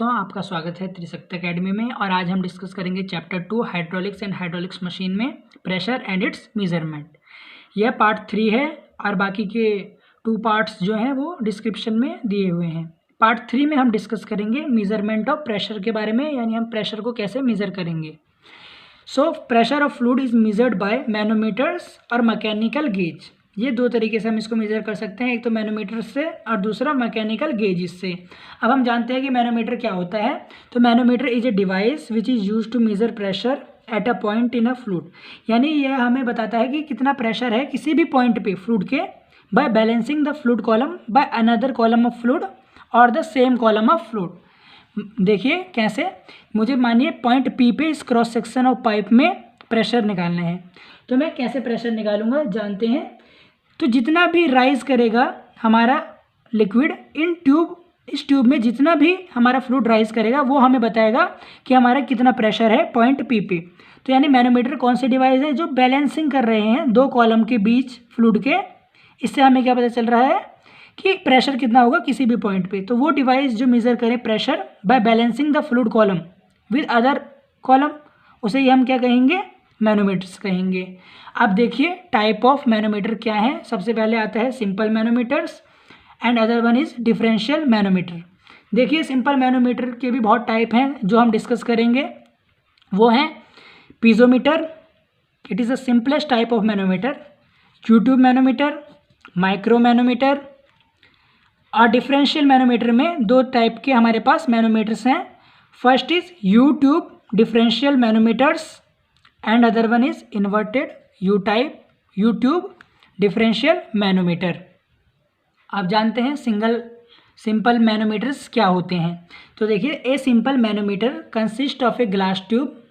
दोस्तों, आपका स्वागत है त्रिशक्ति एकेडमी में। और आज हम डिस्कस करेंगे chapter 2 hydraulics and hydraulics machine में प्रेशर एंड इट्स मेजरमेंट। यह पार्ट 3 है और बाकी के 2 पार्ट्स जो हैं वो डिस्क्रिप्शन में दिए हुए हैं। पार्ट 3 में हम डिस्कस करेंगे मेजरमेंट ऑफ प्रेशर के बारे में, यानी हम प्रेशर को कैसे मेज़र करेंगे। So pressure of fluid is measured by manometers और मैकेनिकल गेज। ये 2 तरीके से हम इसको मेज़र कर सकते हैं, एक तो मैनोमीटर से और दूसरा मैकेनिकल गेज से। अब हम जानते हैं कि मैनोमीटर क्या होता है। तो manometer is a device which is use to measure pressure at a point in a fluid, यानी यह हमें बताता है कि कितना प्रेशर है किसी भी पॉइंट पे फ्लूइड के, by balancing the fluid column by another column of fluid और the same column of fluid. देखिए कैसे, मुझे मानिए पॉइंट पी पे इस क्रॉस सेक्शन ऑफ पाइप में प्रेशर निकालना है, तो मैं कैसे प्रेशर निकालूंगा जानते हैं। तो जितना भी राइज करेगा हमारा लिक्विड इन ट्यूब, इस ट्यूब में जितना भी हमारा फ्लूइड राइज करेगा वो हमें बताएगा कि हमारा कितना प्रेशर है पॉइंट पी पे। तो यानी मैनोमीटर कौन से डिवाइस है जो बैलेंसिंग कर रहे हैं 2 कॉलम के बीच फ्लूइड के। इससे हमें क्या पता चल रहा है कि प्रेशर कितना होगा किसी भी पॉइंट पे। तो वो डिवाइस जो मेज़र करे pressure by balancing the fluid column with other column, उसे ही हम क्या कहेंगे, मैनोमीटर्स कहेंगे। अब देखिए टाइप ऑफ मैनोमीटर क्या है। सबसे पहले आता है simple manometers and other one is differential manometer. देखिए सिंपल मैनोमीटर के भी बहुत टाइप हैं जो हम डिस्कस करेंगे। वो हैं piezometer, it is the simplest type of manometer, tube manometer, micro manometer. और डिफरेंशियल मैनोमीटर में 2 टाइप के हमारे पास मैनोमीटर्स हैं। First is you tube differential manometers and other one is inverted you type you tube differential manometer. आप जानते हैं simple manometers क्या होते हैं। तो देखिए a simple manometer consist of a glass tube,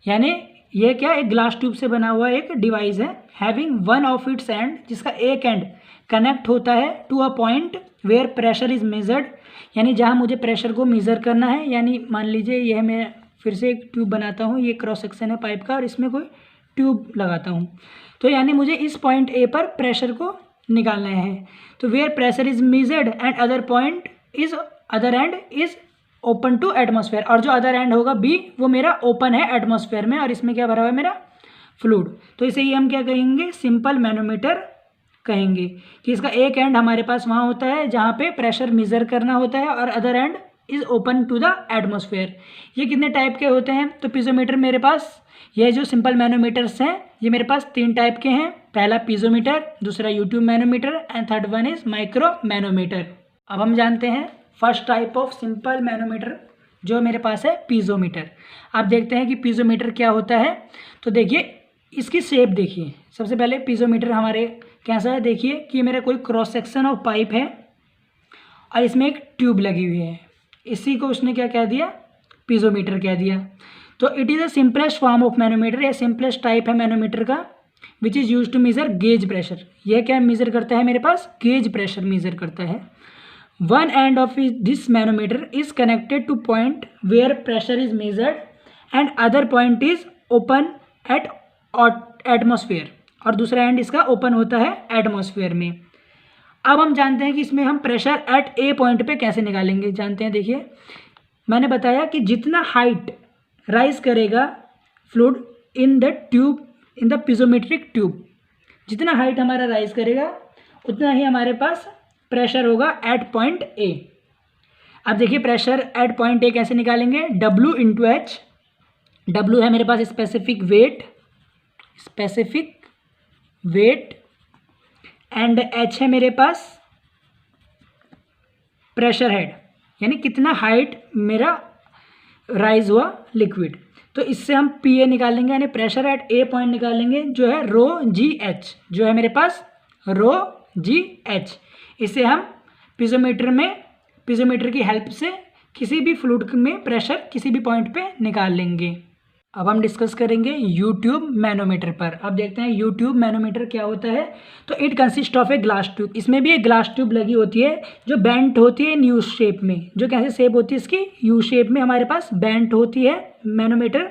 यानी ये क्या एक ग्लास ट्यूब से बना हुआ एक डिवाइस है, having one of its end, जिसका एक एंड कनेक्ट होता है to a point where pressure is measured, यानी जहाँ मुझे प्रेशर को मेज़र करना है। यानी मान लीजिए यह मैं फिर से एक ट्यूब बनाता हूँ, ये क्रॉस सेक्शन है पाइप का और इसमें कोई ट्यूब लगाता हूँ, तो यानी मुझे इस पॉइंट ए पर प्रेशर को निकालना है। तो where pressure is measured and other point is other end is open to atmosphere, और जो अदर एंड होगा बी वो मेरा ओपन है एटमॉस्फेयर में, और इसमें क्या भरा हुआ है मेरा फ्लूइड। तो इसे ही हम क्या कहेंगे, सिंपल मैनोमीटर कहेंगे कि इसका एक एंड हमारे पास वहाँ होता है जहाँ पे प्रेशर मेज़र करना होता है और other end is open to the atmosphere. ये कितने टाइप के होते हैं, तो पीजोमीटर मेरे पास, ये जो सिंपल मैनोमीटर्स हैं ये मेरे पास 3 टाइप के हैं। पहला पीजोमीटर, दूसरा U tube manometer and third one is micro manometer. अब हम जानते हैं first type of simple manometer जो मेरे पास है पीजोमीटर। आप देखते हैं कि पीजोमीटर क्या होता है। तो देखिए इसकी शेप देखिए, सबसे पहले पीजोमीटर हमारे कैसा है, देखिए कि मेरा कोई क्रॉस सेक्शन ऑफ पाइप है और इसमें एक ट्यूब लगी हुई है, इसी को उसने क्या कह दिया, पीजोमीटर कह दिया। तो it is a simplest form of manometer, या सिंपलेस्ट टाइप है मैनोमीटर का, which is use to measure gauge pressure. यह क्या मेजर करता है, मेरे पास गेज प्रेशर मेजर करता है। One end of this manometer is connected to point where pressure is measured and other point is open at atmosphere, और दूसरा and इसका ओपन होता है एटमॉस्फेयर में। अब हम जानते हैं कि इसमें हम प्रेशर एट ए पॉइंट पे कैसे निकालेंगे। जानते हैं, देखिए मैंने बताया कि जितना हाइट राइज करेगा fluid in the tube, in the पीजोमेट्रिक tube, जितना हाइट हमारा राइज करेगा उतना ही हमारे पास प्रेशर होगा एट पॉइंट ए। अब देखिए प्रेशर एट पॉइंट ए कैसे निकालेंगे, W इंटू एच। W है मेरे पास स्पेसिफिक वेट एंड H है मेरे पास प्रेशर हेड, यानी कितना हाइट मेरा राइज हुआ लिक्विड। तो इससे हम PA निकालेंगे, यानी प्रेशर एट ए पॉइंट निकालेंगे, जो है रो जी एच, जो है मेरे पास रो जी एच। इसे हम पीजोमीटर की हेल्प से किसी भी फ्लूइड में प्रेशर किसी भी पॉइंट पे निकाल लेंगे। अब हम डिस्कस करेंगे यूट्यूब मैनोमीटर पर। अब देखते हैं यूट्यूब मैनोमीटर क्या होता है। तो it consist of a glass tube, इसमें भी एक ग्लास ट्यूब लगी होती है जो बेंट होती है इन यू शेप में। जो कैसे शेप होती है इसकी, यू शेप में हमारे पास बेंट होती है मैनोमीटर,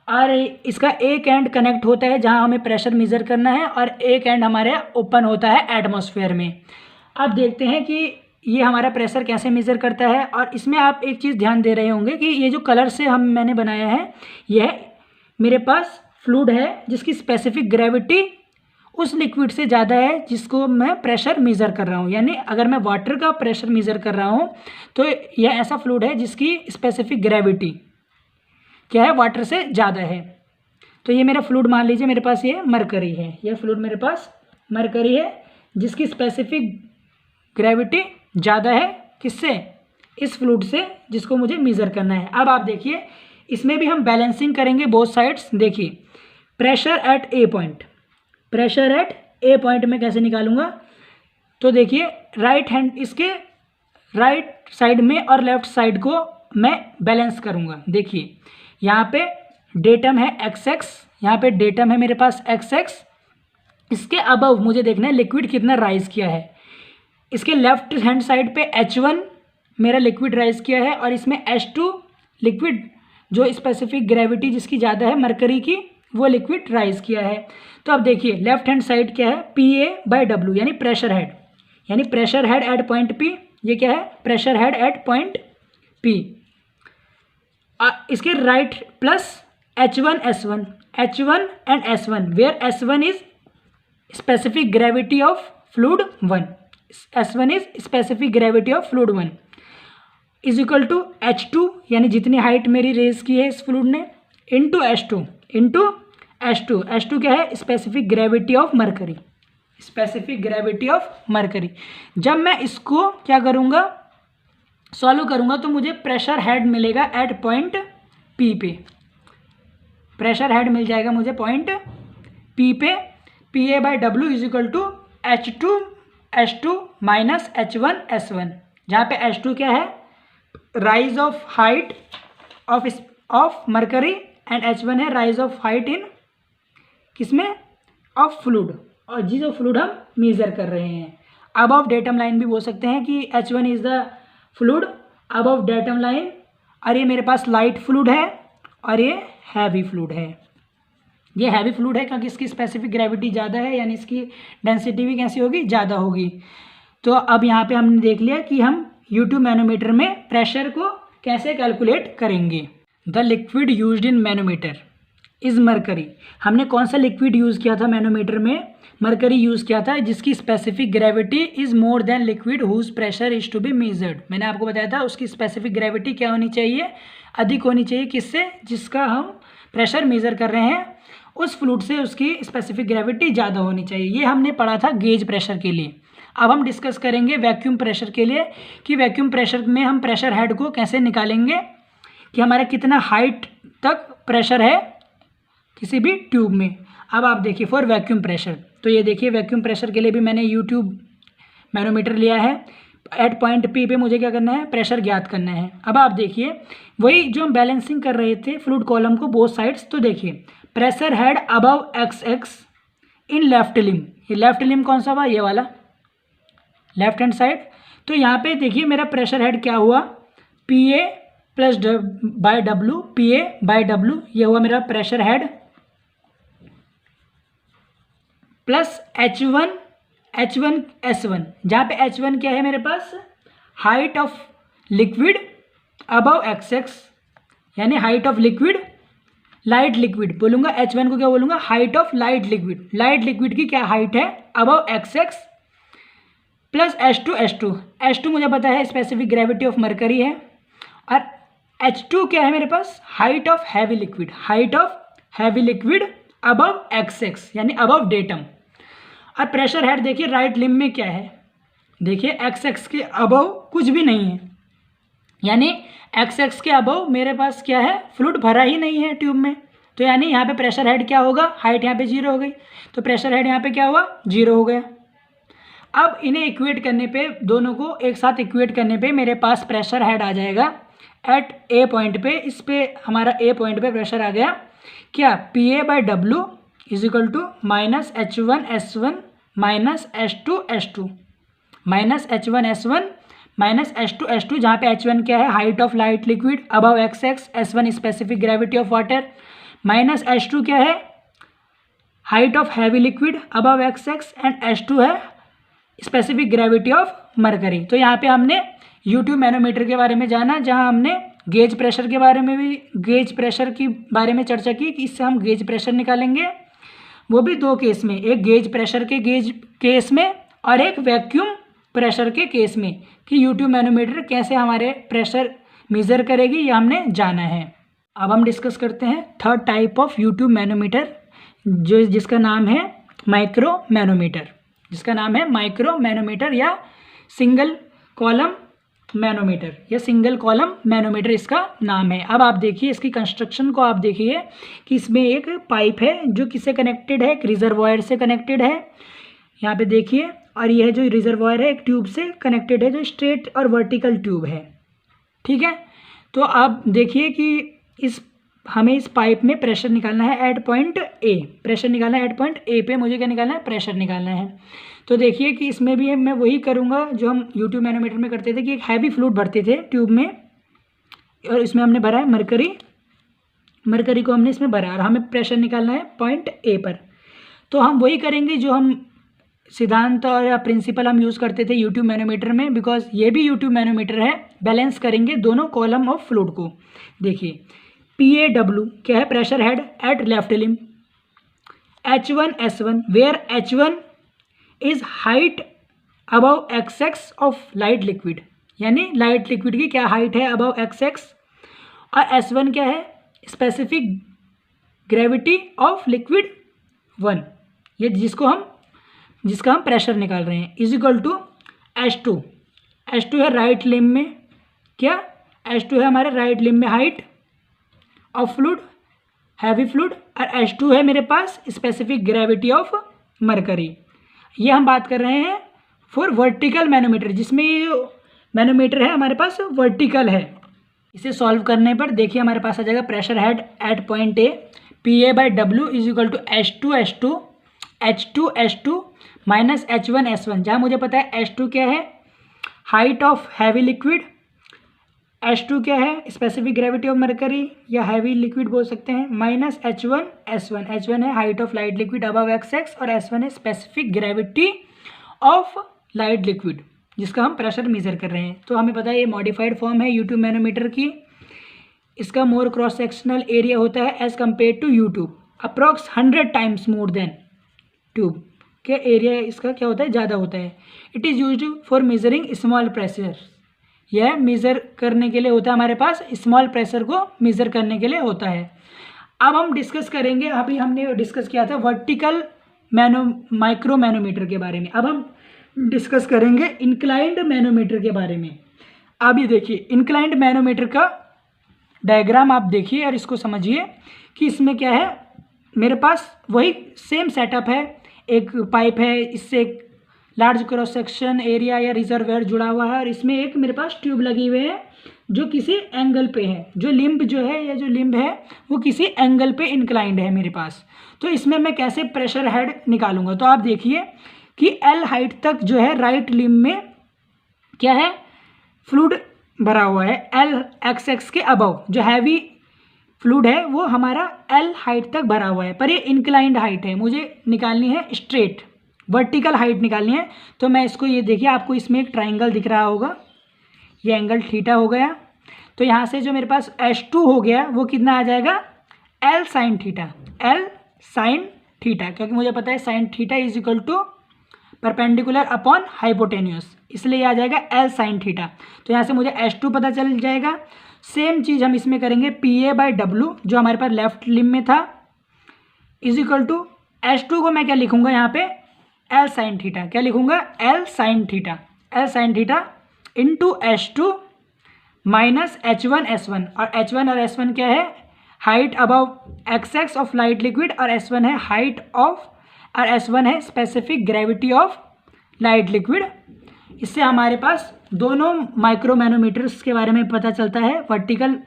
और इसका एक एंड कनेक्ट होता है जहां हमें प्रेशर मेजर करना है, और एक एंड हमारे ओपन होता है एटमॉस्फेयर में। अब देखते हैं कि ये हमारा प्रेशर कैसे मेज़र करता है। और इसमें आप एक चीज़ ध्यान दे रहे होंगे कि ये जो कलर से मैंने बनाया है, यह मेरे पास फ्लूइड है जिसकी स्पेसिफिक ग्रेविटी उस लिक्विड से ज़्यादा है जिसको मैं प्रेशर मेज़र कर रहा हूँ। यानी अगर मैं वाटर का प्रेशर मेज़र कर रहा हूँ तो यह ऐसा फ्लूइड है जिसकी स्पेसिफिक ग्रेविटी क्या है, वाटर से ज़्यादा है। तो ये मेरा फ्लूइड मान लीजिए मेरे पास ये मरकरी है, ये फ्लूइड मेरे पास मरकरी है जिसकी स्पेसिफिक ग्रेविटी ज़्यादा है किससे, इस फ्लूइड से जिसको मुझे मेज़र करना है। अब आप देखिए इसमें भी हम बैलेंसिंग करेंगे बोथ साइड्स। देखिए pressure at A point, pressure at A point में कैसे निकालूंगा, तो देखिए राइट हैंड इसके राइट साइड में और लेफ्ट साइड को मैं बैलेंस करूंगा। देखिए यहाँ पे डेटम है XX, यहाँ पे डेटम है मेरे पास XX, इसके अबव मुझे देखना है लिक्विड कितना राइज किया है। इसके लेफ्ट हैंड साइड पे H1 मेरा लिक्विड राइज किया है और इसमें H2 लिक्विड जो स्पेसिफिक ग्रेविटी जिसकी ज़्यादा है मरकरी की, वो लिक्विड राइज किया है। तो अब देखिए लेफ्ट हैंड साइड क्या है, PA/W यानी प्रेशर हेड, यानी pressure head at point P। ये क्या है, pressure head at point P। इसके right plus H1 and S1 where S1 is specific gravity of fluid 1, S1 is specific gravity of fluid 1 is equal to H2 यानी जितनी height मेरी raise की है इस फ्लूइड ने, इंटू H2 क्या है, specific gravity of mercury, specific gravity of mercury. जब मैं इसको क्या करूँगा, सॉल्व करूँगा तो मुझे प्रेशर हेड मिलेगा एट पॉइंट P पे, प्रेशर हेड मिल जाएगा मुझे पॉइंट P पे। PA/W is equal to H2 minus H1 S1, जहाँ पे H2 क्या है, rise of height of mercury and H1 है राइज ऑफ हाइट इन किसमें, ऑफ फ्लूइड, और जो फ्लूइड हम मेज़र कर रहे हैं। अबव डेटम लाइन भी बोल सकते हैं कि H1 is the fluid above datum line, और ये मेरे पास लाइट फ्लूइड है और ये हैवी फ्लूइड है। ये हैवी फ्लूइड है क्योंकि इसकी स्पेसिफिक ग्रेविटी ज़्यादा है, यानी इसकी डेंसिटी भी कैसी होगी, ज़्यादा होगी। तो अब यहाँ पे हमने देख लिया कि हम U2 मैनोमीटर में प्रेशर को कैसे कैलकुलेट करेंगे। The liquid used in manometer is mercury. हमने कौन सा लिक्विड यूज़ किया था मैनोमीटर में, मरकरी यूज़ किया था जिसकी specific gravity is more than liquid whose pressure is to be measured. मैंने आपको बताया था उसकी स्पेसिफिक ग्रेविटी क्या होनी चाहिए, अधिक होनी चाहिए किससे, जिसका हम प्रेशर मेज़र कर रहे हैं उस फ्लूइड से उसकी स्पेसिफिक ग्रेविटी ज़्यादा होनी चाहिए। ये हमने पढ़ा था गेज प्रेशर के लिए। अब हम डिस्कस करेंगे वैक्यूम प्रेशर के लिए कि वैक्यूम प्रेशर में हम प्रेशर हेड को कैसे निकालेंगे कि हमारा कितना हाइट तक प्रेशर है किसी भी ट्यूब में। अब आप देखिए फॉर वैक्यूम प्रेशर, तो ये देखिए वैक्यूम प्रेशर के लिए भी मैंने U2 मैनोमीटर लिया है। एट पॉइंट P पे मुझे क्या करना है, प्रेशर ज्ञात करना है। अब आप देखिए वही जो हम बैलेंसिंग कर रहे थे फ्लूइड कॉलम को बोथ साइड्स, तो देखिए pressure head above XX in left limb, ये लेफ्ट लिम कौन सा हुआ, ये वाला लेफ्ट हैंड साइड। तो यहाँ पे देखिए मेरा प्रेशर हेड क्या हुआ, PA/W, PA/W ये हुआ मेरा pressure head, plus H1 S1, जहाँ पे H1 क्या है मेरे पास, height of liquid above XX, यानी height of liquid, light liquid बोलूँगा, H1 को क्या बोलूँगा, height of light liquid, light liquid की क्या हाइट है अबव XX, प्लस H2 मुझे पता है स्पेसिफिक ग्रेविटी ऑफ मरकरी है, और H2 क्या है मेरे पास, height of heavy liquid, height of heavy liquid above XX यानी अबव डेटम। और प्रेशर हेड देखिए राइट लिम में क्या है, देखिए XX के अबव कुछ भी नहीं है, यानी XX के अबव मेरे पास क्या है, फ्लूइड भरा ही नहीं है ट्यूब में। तो यानी यहाँ पे प्रेशर हेड क्या होगा, हाइट यहाँ पे 0 हो गई, तो प्रेशर हेड यहाँ पे क्या हुआ, 0 हो गया। अब इन्हें इक्वेट करने पे, दोनों को एक साथ इक्वेट करने पे मेरे पास प्रेशर हेड आ जाएगा एट A पॉइंट पे। इस पे हमारा A पॉइंट पे प्रेशर आ गया क्या, PA/W is equal to minus H1 S1 minus H2 S2 minus H1 S1 minus H2 S2, जहाँ पे H1 क्या है, height of light liquid above XX, S1 specific gravity of water, minus H2 क्या है, height of heavy liquid above XX, and H2 है specific gravity of mercury. तो यहाँ पे हमने U2 मैनोमीटर के बारे में जाना, जहाँ हमने गेज प्रेशर के बारे में भी बारे में चर्चा की कि इससे हम गेज प्रेशर निकालेंगे, वो भी दो केस में, एक गेज प्रेशर के गेज केस में और एक वैक्यूम प्रेशर के केस में, कि U2 मैनोमीटर कैसे हमारे प्रेशर मेज़र करेगी, ये हमने जाना है। अब हम डिस्कस करते हैं third type of U2 manometer, जिसका नाम है माइक्रो मैनोमीटर या सिंगल कॉलम मैनोमीटर इसका नाम है। अब आप देखिए इसकी कंस्ट्रक्शन को, आप देखिए कि इसमें एक पाइप है जो किससे कनेक्टेड है, एक रिजर्वॉयर से कनेक्टेड है, यहाँ पे देखिए, और यह जो रिजर्वॉयर है एक ट्यूब से कनेक्टेड है जो स्ट्रेट और वर्टिकल ट्यूब है, ठीक है। तो आप देखिए कि हमें इस पाइप में प्रेशर निकालना है एट पॉइंट ए, पे मुझे क्या निकालना है, प्रेशर निकालना है। तो देखिए कि इसमें भी मैं वही करूँगा जो हम U2 मैनोमीटर में करते थे, कि एक हैवी फ्लूइड भरते थे ट्यूब में, और इसमें हमने भरा है मरकरी को हमने इसमें भरा, और हमें प्रेशर निकालना है पॉइंट ए पर। तो हम वही करेंगे जो हम सिद्धांत और या प्रिंसिपल हम यूज़ करते थे U2 मैनोमीटर में, बिकॉज ये भी U2 मैनोमीटर है। बैलेंस करेंगे दोनों कॉलम ऑफ फ्लूइड को। देखिए PAW क्या है, pressure head at left limb, H1S1 where H1 is height above XX of light liquid, यानी लाइट लिक्विड की क्या हाइट है, अबव XX, और S1 क्या है, स्पेसिफिक ग्रेविटी ऑफ लिक्विड 1, ये जिसका हम प्रेशर निकाल रहे हैं, इज इक्वल टू H2 है राइट लिम्ब में, क्या H2 है हमारे राइट लिम्ब में height of fluid, heavy fluid, और H2 है मेरे पास स्पेसिफिक ग्रेविटी ऑफ मरकरी। ये हम बात कर रहे हैं फॉर वर्टिकल मैनोमीटर, जिसमें ये मैनोमीटर है हमारे पास वर्टिकल है। इसे सॉल्व करने पर देखिए हमारे पास आ जाएगा pressure head at point A, PA/W is equal to H2 minus H1S1, जहाँ मुझे पता है H2 क्या है, height of heavy liquid, H2 क्या है, स्पेसिफिक ग्रेविटी ऑफ मरकरी या हैवी लिक्विड बोल सकते हैं, माइनस H1 है height of light liquid above XX, और S1 है specific gravity of light liquid, जिसका हम प्रेशर मेजर कर रहे हैं। तो हमें पता है ये मॉडिफाइड फॉर्म है U2 मैनोमीटर की। इसका मोर क्रॉस सेक्शनल एरिया होता है as compare to U2, approx 100 times more than tube के एरिया, इसका क्या होता है, ज़्यादा होता है। It is used for measuring small pressure, यह मेज़र करने के लिए होता है, हमारे पास स्मॉल प्रेशर को मेज़र करने के लिए होता है। अब हम डिस्कस करेंगे, अभी हमने डिस्कस किया था वर्टिकल माइक्रो मैनोमीटर के बारे में, अब हम डिस्कस करेंगे इंक्लाइंड मैनोमीटर के बारे में। अब ये देखिए इंक्लाइंड मैनोमीटर का डायग्राम आप देखिए और इसको समझिए कि इसमें क्या है, मेरे पास वही सेम सेटअप है, एक पाइप है, इससे एक लार्ज क्रॉस सेक्शन एरिया या रिजर्वायर जुड़ा हुआ है, और इसमें एक मेरे पास ट्यूब लगी हुई है जो किसी एंगल पे है, जो लिम्ब है वो किसी एंगल पे इंक्लाइंड है मेरे पास। तो इसमें मैं कैसे प्रेशर हेड निकालूंगा, तो आप देखिए कि L हाइट तक जो है राइट लिम्ब में क्या है, फ्लूइड भरा हुआ है, LXX के अबव जो हैवी फ्लूइड है वो हमारा L हाइट तक भरा हुआ है, पर ये इंक्लाइंड हाइट है, मुझे निकालनी है स्ट्रेट वर्टिकल हाइट निकालनी है। तो मैं इसको, ये देखिए आपको इसमें एक ट्राइंगल दिख रहा होगा, ये एंगल थीटा हो गया। तो यहाँ से जो मेरे पास H2 हो गया वो कितना आ जाएगा, L साइन थीटा, क्योंकि मुझे पता है sine theta is equal to perpendicular upon hypotenuse, इसलिए आ जाएगा L साइन थीटा। तो यहाँ से मुझे H2 पता चल जाएगा। सेम चीज़ हम इसमें करेंगे, PA/W जो हमारे पास लेफ्ट लिम्ब में था इज इक्वल टू H2 को मैं क्या लिखूँगा यहाँ पे, L साइन थीटा, क्या लिखूँगा, L sine theta into H2 minus H1S1, और H1 और S1 क्या है, height above XX of light liquid, और S1 है हाइट ऑफ, और S1 है specific gravity of light liquid. इससे हमारे पास दोनों माइक्रो मैनोमीटर्स के बारे में पता चलता है, वर्टिकल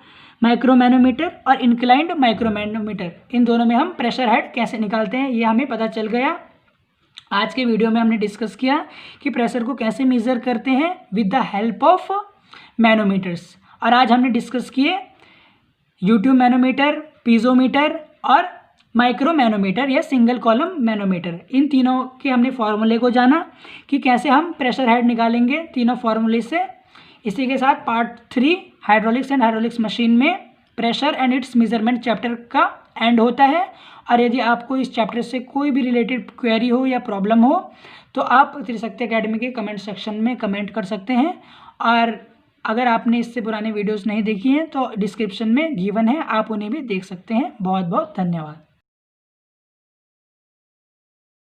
माइक्रो मैनोमीटर और इंक्लाइंड माइक्रो मैनोमीटर, इन दोनों में हम प्रेशर हेड कैसे निकालते हैं ये हमें पता चल गया। आज के वीडियो में हमने डिस्कस किया कि प्रेशर को कैसे मेज़र करते हैं with the help of manometers, और आज हमने डिस्कस किए U2 मैनोमीटर, पीजोमीटर और माइक्रो मैनोमीटर या सिंगल कॉलम मैनोमीटर। इन तीनों के हमने फॉर्मूले को जाना कि कैसे हम प्रेशर हेड निकालेंगे तीनों फॉर्मूले से। इसी के साथ part 3 hydraulics and hydraulics machine में pressure and its measurement chapter का एंड होता है। और यदि आपको इस चैप्टर से कोई भी रिलेटेड क्वेरी हो या प्रॉब्लम हो तो आप त्रिशक्ति एकेडमी के कमेंट सेक्शन में कमेंट कर सकते हैं। और अगर आपने इससे पुराने वीडियोस नहीं देखी हैं तो डिस्क्रिप्शन में गिवन है, आप उन्हें भी देख सकते हैं। बहुत बहुत धन्यवाद।